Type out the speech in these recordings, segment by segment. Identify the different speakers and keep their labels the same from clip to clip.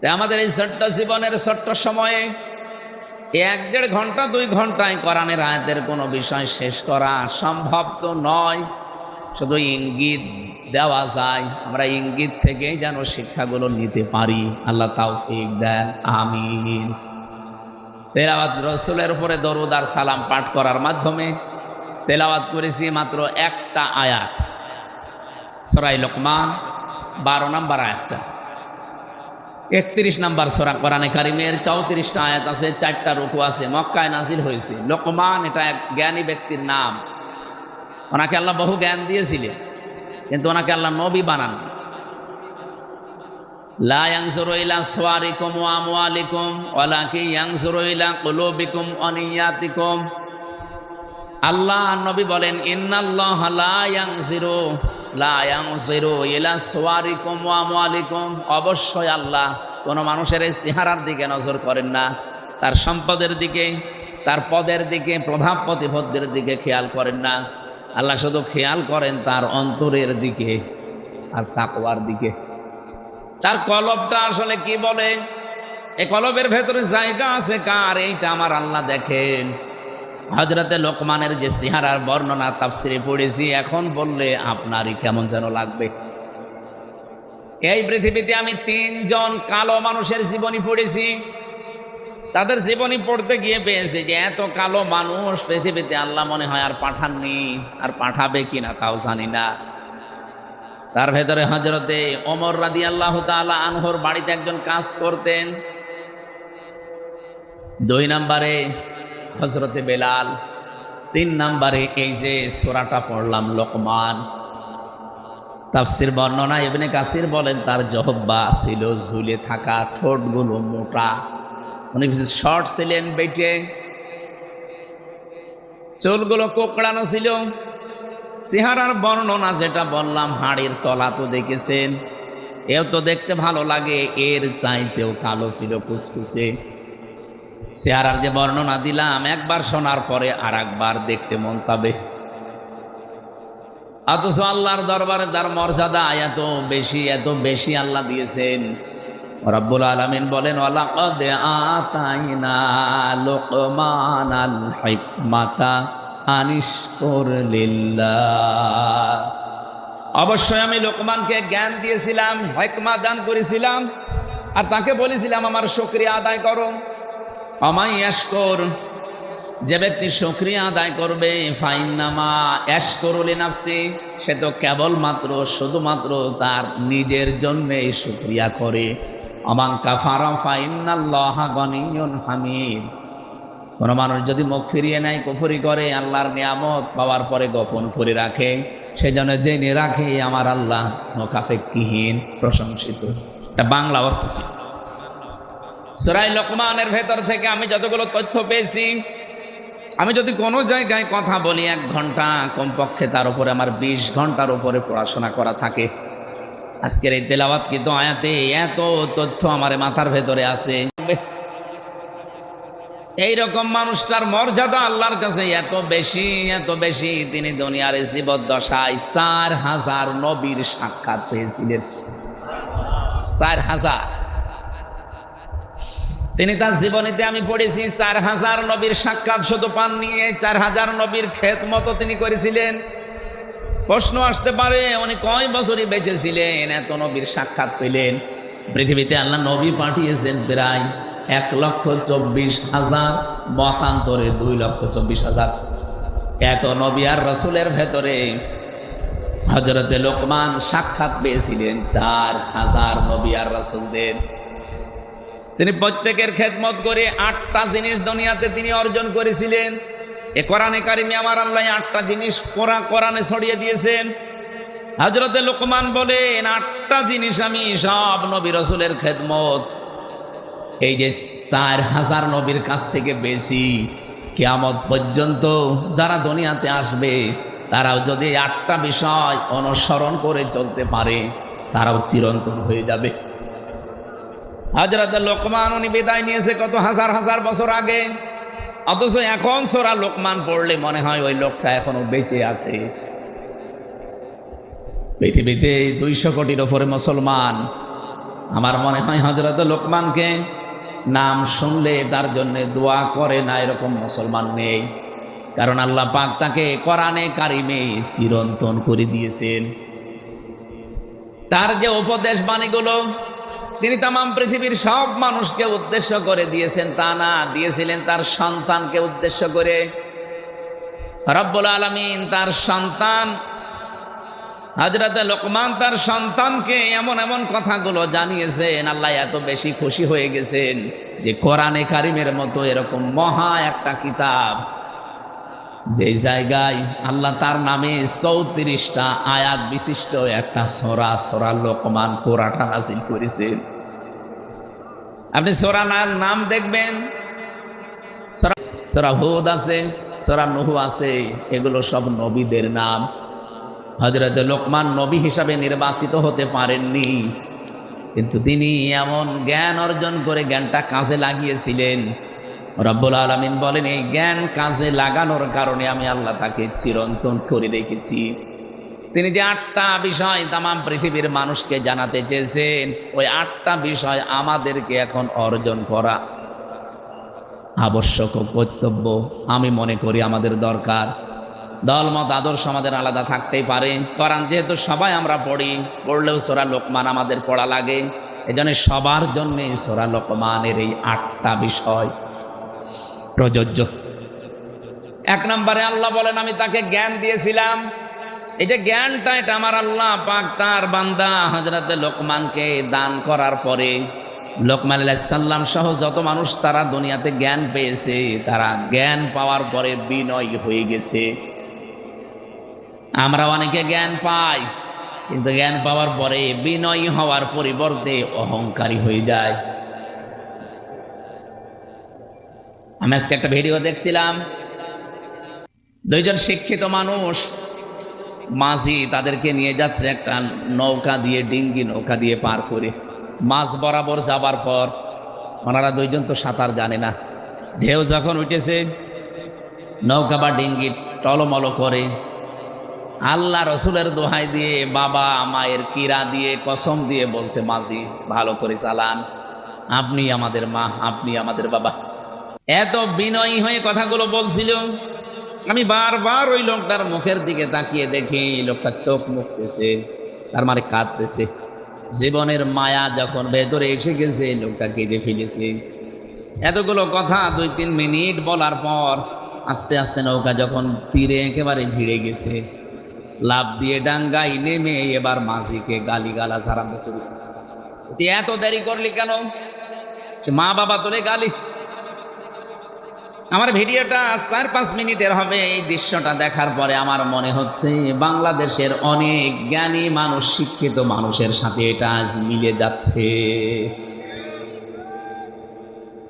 Speaker 1: আমাদের এই ছোট্ট জীবনের ছোট্ট সময়ে 1-1.5 ঘন্টা 2 ঘন্টায় কোরআনের আয়াতের কোনো বিষয় শেষ করা সম্ভব তো নয়। শুধু ইঙ্গিত দেওয়া যায়, আমরা ইঙ্গিত থেকেই যেন শিক্ষাগুলো নিতে পারি। আল্লাহ তৌফিক দেন, আমিন। তেলাওয়াত, রসুলের উপরে দরুদ আর সালাম পাঠ করার মাধ্যমে তেলাওয়াত করেছি মাত্র একটা আয়াত, সূরা লোকমান 12 নম্বর আয়াতটা। 31 নম্বর সূরা কোরআনে কারিমের 34টা আয়াত আছে, 4টা রুকু আছে, মক্কায় নাজিল হয়েছে। লোকমান এটা এক জ্ঞানী ব্যক্তির নাম। ওনাকে আল্লাহ বহু জ্ঞান দিয়েছিলেন, কিন্তু ওনাকে আল্লাহ নবী বানান। লা ইয়ানজুরু ইলা সুওয়ারিকুম ওয়া আমওয়ালিকুম ওয়ালাকিন ইয়ানজুরু ইলা কুলুবিকুম ওয়া নিয়াতিকুম। আল্লাহ নবী বলেন, ইন্নাল্লাহা লা ইয়ানজিরু ইলা সুওয়ারিকুম ওয়া আমওয়ালিকুম। অবশ্যই আল্লাহ কোনো মানুষের চেহারার দিকে নজর করেন না, তার সম্পদের দিকে, তার পদের দিকে, প্রভাব প্রতিপত্তির দিকে খেয়াল করেন না। আল্লাহ শুধু খেয়াল করেন তার অন্তরের দিকে আর তাকওয়ার দিকে। তার কলবটা আসলে কি বলে, এই কলবের ভেতরে জায়গা আছে কার, এইটা আমার আল্লাহ দেখেন। হযরতে লোকমানের যে চেহারার বর্ণনা তাফসিরে পড়েছি, এখন বললে আপনারই কেমন যেন লাগবে। এই পৃথিবীতে আমি 3 জন কালো মানুষের জীবনী পড়েছি। তাদের জীবনী পড়তে গিয়ে পেয়েছি যে এত কালো মানুষ পৃথিবীতে আল্লাহ মনে হয় আর পাঠাননি, আর পাঠাবে কিনা তাও জানি না। তার ভেতরে হযরতে ওমর রাদিয়াল্লাহু তাআলা আনহুর বাড়িতে একজন কাজ করতেন। 2 নম্বরে হযরতে বেলাল, 3 নম্বরে এই যে সূরাটা পড়লাম লোকমান। তাফসীর বর্ণনা ইবনে কাসির বলেন তার জহব্বা ছিল ঝুলে থাকা, ঠোঁটগুলো মোটা, উনি শর্ট ছিলেন, বেটে, চুলগুলো কোকড়ানো ছিল। চেহারার বর্ণনা যেটা বললাম, হাড়ের তলা তো দেখেছেন, এও তো দেখতে ভালো লাগে, এর চাইতেও কালো ছিল, কুচকুচে। চেহারার যে বর্ণনা দিলাম, একবার শোনার পরে আর একবার দেখতে মন চাবে। অথচ আল্লাহর দরবারে তার মর্যাদা এত বেশি আল্লাহ দিয়েছেন। রব্বুল আলামিন বলেন, ওয়ালাকাদ আতাইনা লুকমানাল হিকমাতা আনিশকুর লিল্লাহ। অবশ্যই আমি লোকমানকে জ্ঞান দিয়েছিলাম, হিকমা দান করেছিলাম, আর তাকে বলেছিলাম আমার শুকরিয়া আদায় করো। আমায় ইয়াশকুর, যে ব্যক্তি শুকরিয়া আদায় করবে, ফাইন্নামা ইয়াশকুরু লিনাফসি, সে তো কেবলমাত্র শুধুমাত্র তার নিজের জন্যই শুকরিয়া করে। আমান কাফারা ফাইন্নাল্লাহা গনিয়্যুন হামিদ। কোনো মানুষ যদি মুখ ফিরিয়ে নেয়, কুফরি করে, আল্লাহর নিয়ামত পাওয়ার পরে গোপন করে রাখে, সেজন্য জেনে রাখে আমার আল্লাহ মুখাপেক্ষিহীন, প্রশংসিত। এটা বাংলা অর্থ ছিল। সূরা লোকমানের ভেতর থেকে আমি যতগুলো তথ্য পেয়েছি, আমি যদি কোনো জায়গায় কথা বলি 1 ঘন্টা, কমপক্ষে তার উপরে আমার 20 ঘন্টার উপরে পড়াশোনা করা থাকে। আজকের এই তেলাওয়াতকৃত আয়াতে এত তথ্য আমার মাথার ভেতরে আছে। এইরকম মানুষটার মর্যাদা আল্লাহর কাছে এত বেশি, তিনি দুনিয়ার জীবদ্দশায় 4000 নবীর সাক্ষাৎ পেয়েছিলেন। 4000। তিনি তার জীবনীতে আমি পড়েছি 4000 নবীর সাক্ষাৎ শুধু পাননি, 4000 নবীর খেদমতও তিনি করেছিলেন। প্রশ্ন আসতে পারে, উনি কয় বছরই বেঁচে ছিলেন, এত নবীর সাক্ষাৎ পেলেন? পৃথিবীতে আল্লাহ নবী পাঠিয়েছেন প্রায় 1,24,000, মতান্তরে 2,24,000। এত নবী আর রাসূলের ভেতরে হযরতে লোকমান সাক্ষাৎ পেয়েছিলেন 4000 নবী আর রাসূলদের। তিনি প্রত্যেকের খেদমত করে 8টা জিনিস দুনিয়াতে তিনি অর্জন করেছিলেন। এ কোরআনে কারিমে আমার আল্লাহ 8টা জিনিস কোরআনে ছড়িয়ে দিয়েছেন। হযরতে লোকমান বলেন, 8টা জিনিস আমি সব নবী রাসূলের খেদমত এই যে 4000 নবীর কাছ থেকে বেশি, কিয়ামত পর্যন্ত যারা দুনিয়াতে আসবে, তারাও যদি 8টা বিষয় অনুসরণ করে চলতে পারে, তারাও চিরন্তন হয়ে যাবে। হযরতে লোকমান উনি বিদায় নিয়েছে কত হাজার বছর আগে, অথচ এখন সূরা লোকমান পড়লে মনে হয় ওই লোকটা এখনো বেঁচে আছে। পৃথিবীতে 200 কোটির উপরে মুসলমান, আমার মনে হয় হযরত লোকমানকে নাম শুনলে তার জন্য দোয়া করে না এরকম মুসলমান নেই। কারণ আল্লাহ পাক তাকে কোরআনে কারিমে চিরন্তন করে দিয়েছেন। তার যে উপদেশ বাণীগুলো তিনি তামাম পৃথিবীর সব মানুষকে উদ্দেশ্য করে দিয়েছেন তা না, দিয়েছিলেন তার সন্তানকে উদ্দেশ্য করে। রব্বুল আলামিন তার সন্তান হযরত লোকমান তার সন্তানকে এমন এমন কথাগুলো জানিয়েছেন, আল্লাহ এত বেশি খুশি হয়ে গেছেন যে কোরআনে কারিমের মতো এরকম মহা একটা কিতাব, যে জায়গায় আল্লাহ তার নামে 34টা আয়াত বিশিষ্ট একটা সূরা লোকমান পুরাটা নাযিল করেছেন। আপনি সূরার নাম দেখবেন, সূরা হুদ আছে, সূরা নূহ আছে, এগুলো সব নবীদের নাম। হযরত লোকমান নবী হিসাবে নির্বাচিত হতে পারেননি, কিন্তু তিনি এমন জ্ঞান অর্জন করে জ্ঞানটা কাজে লাগিয়েছিলেন। রব্বুল আলামিন বলেন এই জ্ঞান কাজে লাগানোর কারণে আমি আল্লাহ তাকে চিরন্তন করে রেখেছি। তিনি যে 8টা বিষয় তামাম পৃথিবীর মানুষকে জানাতে চেয়েছেন, ওই 8টা বিষয় আমাদেরকে এখন অর্জন করা আবশ্যক ও কর্তব্য আমি মনে করি আমাদের দরকার। দলমত আদর্শ আমাদের আলাদা থাকতেই পারে, কোরআন যেহেতু সবাই আমরা পড়ি, পড়লেও সূরা লোকমান আমাদের পড়া লাগে, এজন্য সবার জন্য সূরা লোকমানের এই 8টা বিষয় প্রযোজ্য। 1 নম্বরে আল্লাহ বলেন আমি তাকে জ্ঞান দিয়েছিলাম। এই যে জ্ঞানটা, এটা আমার আল্লাহ পাক তার বান্দা হযরত লোকমানকে দান করার পরে, লোকমান আলাইহিস সালাম সহ যত মানুষ তারা দুনিয়াতে জ্ঞান পেয়েছে, তারা জ্ঞান পাওয়ার পরে বিনয়ী হয়ে গেছে। আমরা অনেকে জ্ঞান পাই, কিন্তু জ্ঞান পাওয়ার পরে বিনয়ী হওয়ার পরিবর্তে অহংকারী হয়ে যায়। আমি আজকে একটা ভিডিও দেখছিলাম, 2জন শিক্ষিত মানুষ মাঝি তাদেরকে নিয়ে যাচ্ছে একটা নৌকা দিয়ে, ডিঙ্গি নৌকা দিয়ে পার করে। মাঝ বরাবর যাবার পর ওনারা 2জন তো সাঁতার জানে না, ঢেউ যখন উঠেছে নৌকা বা ডিঙ্গি টলমল করে। আল্লাহ রসুলের দোহাই দিয়ে, বাবা মায়ের কিরা দিয়ে, কসম দিয়ে বলছে মাঝি ভালো করে চালান, আপনি আমাদের মা, আপনি আমাদের বাবা। এত বিনয়ী হয়ে কথাগুলো বলছিল। আমি বারবার ওই লোকটার মুখের দিকে তাকিয়ে দেখি লোকটা চোখ মুখতেছে, তার মানে কাঁদতেছে। জীবনের মায়া যখন ভেতরে এসে গেছে লোকটা কেঁদে ফেলেছে। এতগুলো কথা 2-3 মিনিট বলার পর আস্তে আস্তে নৌকা যখন তীরে একেবারে ভিড়ে গেছে, লাফ দিয়ে ডাঙ্গায় নেমে এবার মাঝিকে গালিগালাজ আরম্ভ করেছে। তুই এত দেরি করলি কেন? মা বাবা তোরে গালি। আমার ভিডিওটা 4-5 মিনিটের হবে। এই দৃশ্যটা দেখার পরে আমার মনে হচ্ছে বাংলাদেশের অনেক জ্ঞানী মানুষ, শিক্ষিত মানুষের সাথে এটা আজ মিলে যাচ্ছে।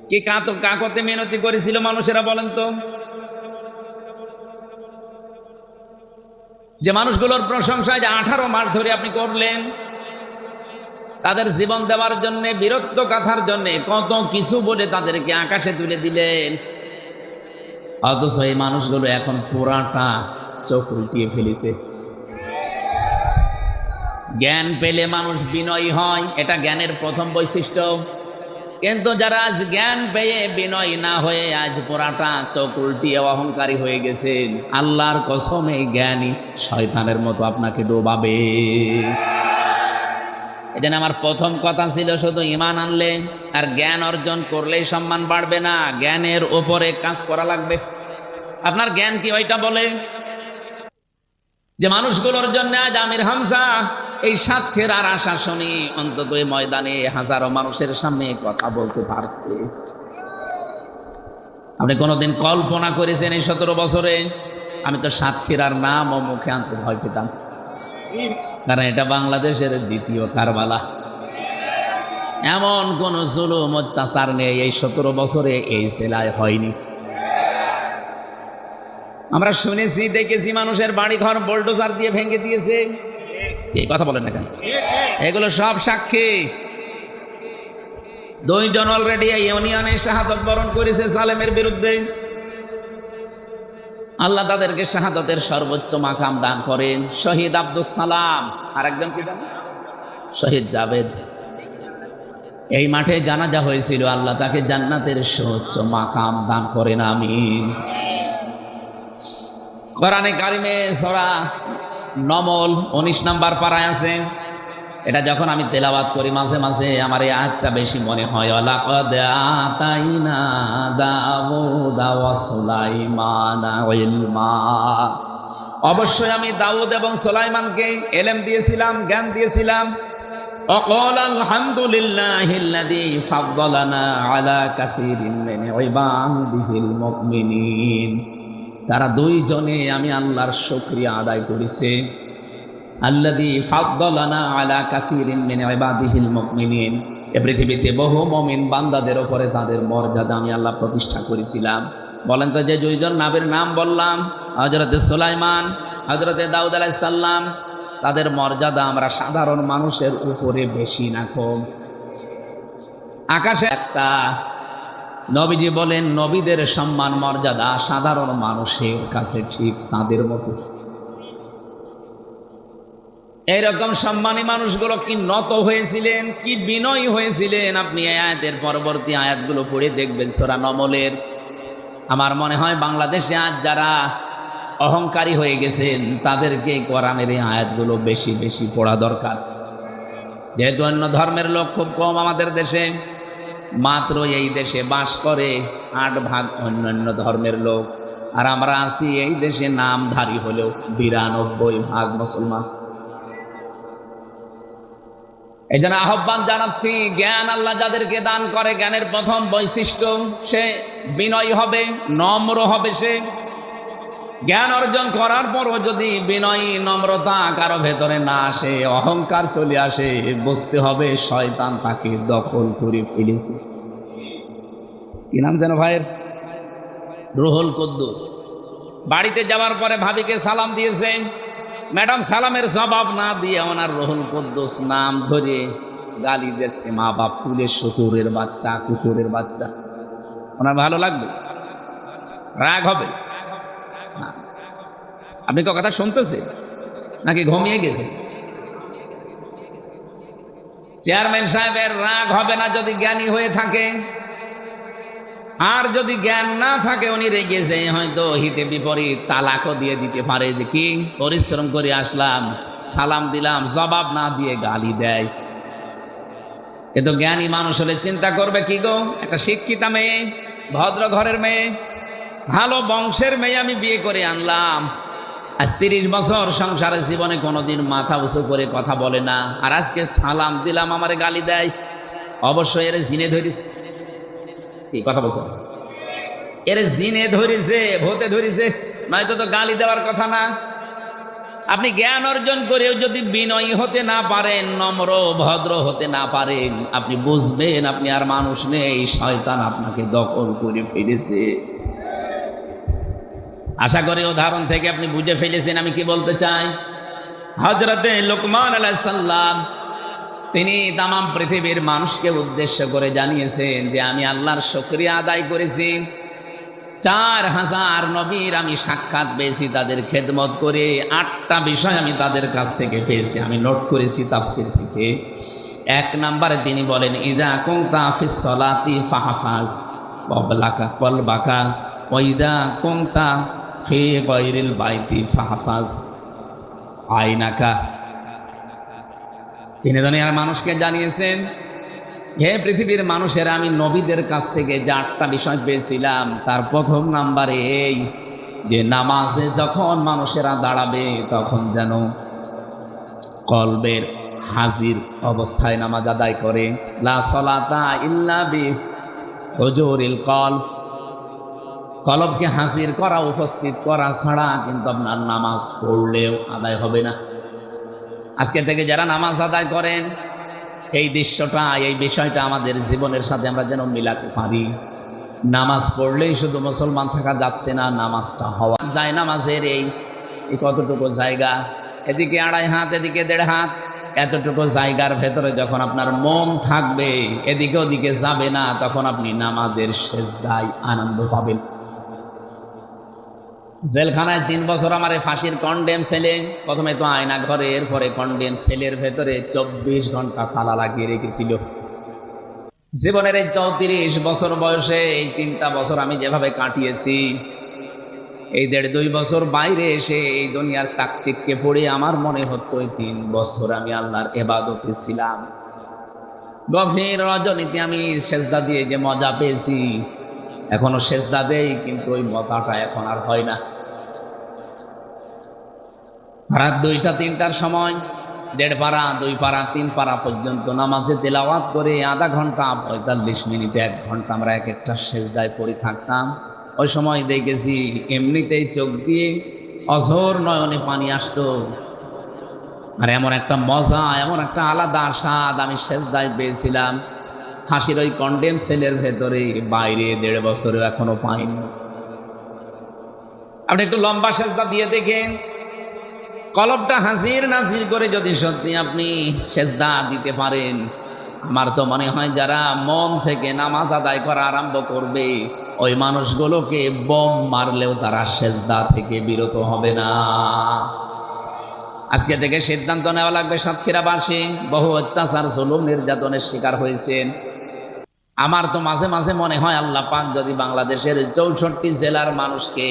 Speaker 1: কি কাকতে মিনতি করেছিল মানুষেরা বলেন তো? যে মানুষগুলোর প্রশংসায় যে 18 মাস ধরে আপনি করলেন, তাদের জীবন দেওয়ার জন্য, বীরত্ব গাথার জন্য কত কিছু বলে তাদেরকে আকাশে তুলে দিলেন, অথচ এই মানুষগুলো এখন পুরাটা চোখ উল্টিয়ে ফেলেছে। জ্ঞান পেলে মানুষ বিনয়ী হয়, এটা জ্ঞানের প্রথম বৈশিষ্ট্য। কিন্তু যারা আজ জ্ঞান পেয়ে বিনয়ী না হয়ে আজ পুরাটা চোখ উল্টিয়ে অহংকারী হয়ে গেছেন, আল্লাহর কসমে জ্ঞানী শয়তানের মতো আপনাকে ডোবাবে। এজন্য আমার প্রথম কথা ছিল শুধু ঈমান আনলে আর জ্ঞান অর্জন করলেই সম্মান বাড়বে না, জ্ঞানের উপরে কাজ করা লাগবে। আপনার জ্ঞান কি ওইটা বলে? যে মানুষগুলোর জন্য আজ আমির হামজা এই সাতক্ষীরার আশা শুনি অন্তত এই ময়দানে হাজারো মানুষের সামনে কথা বলতে পারছে। আপনি কোনোদিন কল্পনা করেছেন এই 17 বছরে? আমি তো সাতক্ষীরার নাম ও মুখে আনতে ভয় পেতাম, কারণ এটা বাংলাদেশের দ্বিতীয় কারবালা। এমন কোন জুলুম অত্যাচার নেই এই 17 বছরে এই জেলায় হয়নি। আমরা শুনেছি, দেখেছি মানুষের বাড়ি ঘর বোল্ডোজার দিয়ে ভেঙে দিয়েছে। এই কথা বলেন না কেন? এগুলো সব সাক্ষী। 2 জন অলরেডি ইউনিয়নে শাহাদত বরণ করেছে সালেমের বিরুদ্ধে। আল্লাহ তাদেরকে শাহাদতের সর্বোচ্চ মাকাম দান করেন। শহীদ আব্দুল সালাম, আর একজন কি জানেন? শহীদ জাবেদ। এই মাঠে জানাজা হয়েছিল, আল্লাহ তাকে জান্নাতের সর্বোচ্চ মাকাম দান করেন, আমিন। কোরআনে কারিমে সূরা নমল 19 নম্বর পারায় আছে। এটা যখন আমি তেলাওয়াত করি মাঝে মাঝে আমার এই আয়াতটা বেশি মনে হয়। লাকাদ আতাইনা দাউদা ওয়া সুলাইমানা ইলমা, অবশ্যই আমি দাউদ এবং সুলাইমানকে ইলম দিয়েছিলাম, জ্ঞান দিয়েছিলাম। ওয়াকাল আলহামদুলিল্লাহিল্লাযী ফাদ্দালানা আলা কাসীরিন মিন ইবাদিহিল মুমিনিন। তারা দুইজনে আমি আল্লাহর শুকরিয়া আদায় করেছে। আল্লাযী ফাদ্দালানা আলা কাসীরিন মিন ইবাদিহিল মুমিনিন, এই পৃথিবীতে বহু মুমিন বান্দাদের উপরে তাদের মর্যাদা আমি আল্লাহ প্রতিষ্ঠা করেছিলাম। বলেন তো, যে দুইজন নবীর নাম বললাম, হযরতে সুলাইমান, হযরতে দাউদ আলাইহিস সালাম, তাদের মর্যাদা আমরা সাধারণ মানুষের উপরে বেশি না কম? আকাশে একটা নবীজি বলেন, নবীদের সম্মান মর্যাদা সাধারণ মানুষের কাছে ঠিক চাঁদের মতো। এইরকম সম্মানী মানুষগুলো কি নত হয়েছিলেন, কি বিনয়ী হয়েছিলেন। আপনি এই আয়াতের পরবর্তী আয়াতগুলো পড়ে দেখবেন সূরা নমলের। আমার মনে হয় বাংলাদেশে আজ যারা অহংকারী হয়ে গেছেন তাদেরকে কোরআনের এই আয়াতগুলো বেশি বেশি পড়া দরকার। যেহেতু অন্য ধর্মের লোক খুব কম আমাদের দেশে, মাত্র এই দেশে বাস করে 8 ভাগ অন্যান্য ধর্মের লোক, আর আমরা আছি এই দেশে নামধারী হলেও 92 ভাগ মুসলমান। এই জন্য আহ্বান জানাচ্ছি, জ্ঞান আল্লাহ যাদেরকে দান করে, জ্ঞানের প্রথম বৈশিষ্ট্য সে বিনয়ী হবে, নম্র হবে। সে জ্ঞান অর্জন করার পরও যদি বিনয়ী নম্রতা কারো ভেতরে না আসে, অহংকার চলে আসে, বুঝতে হবে শয়তান তাকে দখল করে ফেলেছে। কি নাম যেন ভাইয়ের? রুহুল কুদ্দুস। বাড়িতে যাওয়ার পরে ভাবিকে সালাম দিয়েছে, ম্যাডাম সালামের জবাব না দিয়ে ওনার রুহুল কুদ্দুস নাম ধরে গালি দিচ্ছে। মা বাপ তুলে, শুকুরের বাচ্চা, কুকুরের বাচ্চা। ওনার ভালো লাগবে? রাগ হবে? আপনি কথা শুনতেছে নাকি ঘুমিয়ে গেছে? চেয়ারম্যান সাহেবের রাগ হবে না যদি জ্ঞানী হয়ে থাকে, আর যদি জ্ঞান না থাকে উনি রেগে যায়, হয়তো হিতে বিপরীত তালাকও দিয়ে দিতে পারে। যে কি পরিশ্রম করে আসলাম, সালাম দিলাম, জবাব না দিয়ে গালি দেয়। কিন্তু জ্ঞানী মানুষ হলে চিন্তা করবে, কি গো, একটা শিক্ষিতা মেয়ে, ভদ্র ঘরের মেয়ে, ভালো বংশের মেয়ে আমি বিয়ে করে আনলাম, আজ 30 বছর সংসারের জীবনে কোনোদিন মাথা উঁচু করে কথা বলে না, আর আজকে সালাম দিলাম আমারে গালি দেয়। অবশ্যই এর জিনে ধরিস। কি কথা বলছো? এর জিনে ধরিছে, ভূতে ধরিছে, নয়তো তো গালি দেওয়ার কথা না। আপনি জ্ঞান অর্জন করেও যদি বিনয়ী হতে না পারেন, নম্র ভদ্র হতে না পারেন, আপনি বুঝবেন আপনি আর মানুষ নেই, শয়তান আপনাকে দখল করে ফেলেছে। আশা করি উদাহরণ থেকে আপনি বুঝে ফেলেছেন আমি কি বলতে চাই। হযরতে লোকমান আলাইহিস সালাম তিনি তামাম পৃথিবীর মানুষকে উদ্দেশ্য করে জানিয়েছেন যে আমি আল্লাহর শুকরিয়া আদায় করেছি। 4000 নবীর আমি সাক্ষাৎ পেয়েছি, তাদের খেদমত করে 8টা বিষয় আমি তাদের কাছ থেকে পেয়েছি, আমি নোট করেছি তাফসীর থেকে। 1 নম্বরে তিনি বলেন, ইযা কুনতা ফিস সালাতি ফাহফাজ কলবাকা ওয়া ইযা কুনতা ফি গায়রিল বাইতি ফাহফাজ আইনাকা। তিনি দুনিয়ার মানুষকে জানিয়েছেন, হে পৃথিবীর মানুষেরা, আমি নবীদের কাছ থেকে যে 8টা বিষয় পেয়েছিলাম, তার প্রথম নাম্বারে এই যে নামাজে যখন মানুষেরা দাঁড়াবে তখন যেন কলবের হাজির অবস্থায় নামাজ আদায় করে। লা সালাতা ইল্লা বি হুজুরিল কলব, কলবকে হাজির করা, উপস্থিত করা ছাড়া কিন্তু আপনার নামাজ পড়লেও আদায় হবে না। আজকে থেকে যারা নামাজ আদায় করেন, এই দৃশ্যটা, এই বিষয়টা আমাদের জীবনের সাথে আমরা যেন মিলাতে পারি। নামাজ পড়লেই শুধু মুসলমান থাকা যাচ্ছে না, নামাজটা হওয়া যায়। নামাজের এই কতটুকু জায়গা, এদিকে 2.5 হাত, এদিকে 1.5 হাত, এতটুকু জায়গার ভেতরে যখন আপনার মন থাকবে, এদিকে ওদিকে যাবে না, তখন আপনি নামাজের সেজদায় আনন্দ পাবেন। জেলখানায় 3 বছর আমার ফাঁসির কন্ডেম সেলে, প্রথমে তো আয়না ঘরে, এরপরে কন্ডেম সেলের ভেতরে 24 ঘন্টা তালা লাগিয়ে রেখেছিল। জীবনের এই 34 বছর বয়সে এই 3টা বছর আমি যেভাবে কাটিয়েছি, এই 1.5-2 বছর বাইরে এসে এই দুনিয়ার চাকচিক্যে পড়ে আমার মনে হচ্ছে ওই 3 বছর আমি আল্লাহর ইবাদতে ছিলাম। গভীর রজনীতে আমি সেজদা দিয়ে যে মজা পেয়েছি, এখনো সেজদা দেই, কিন্তু ওই মজাটা এখন আর হয় না। রাত 2টা-3টার সময় 1.5 পারা 2 পারা 3 পারা পর্যন্ত নামাজে তেলাওয়াত করে আধা ঘন্টা 45 মিনিট 1 ঘন্টা আমরা এক একটা সেজদায় পড়ে থাকতাম। ওই সময় দেখেছি এমনিতেই চোখ দিয়ে অঝোর নয়নে পানি আসতো। আর এমন একটা মজা, এমন একটা আলাদা স্বাদ আমি সেজদায় পেয়েছিলাম, হাসির ওই কন্ডেম সেলের ভেতরে, বাইরে 1.5 বছরেও এখনো পাইনি। আপনি একটু লম্বা সেজদা দিয়ে দেখেন, কলবটা হাজির নাজির করে যদি সত্যি আপনি সেজদা দিতে পারেন, আমার তো মনে হয় যারা মন থেকে নামাজ আদায় করা আরম্ভ করবে, ওই মানুষগুলোকে বোম মারলেও তারা সেজদা থেকে বিরত হবে না। আজকে থেকে সিদ্ধান্ত নেওয়া লাগবে, সাতক্ষীরাবাসী বহু অত্যাচার জুলুম নির্যাতনের শিকার হয়েছেন। আমার তো মাঝে মাঝে মনে হয় আল্লাহ পাক যদি বাংলাদেশের 64 জেলার মানুষকে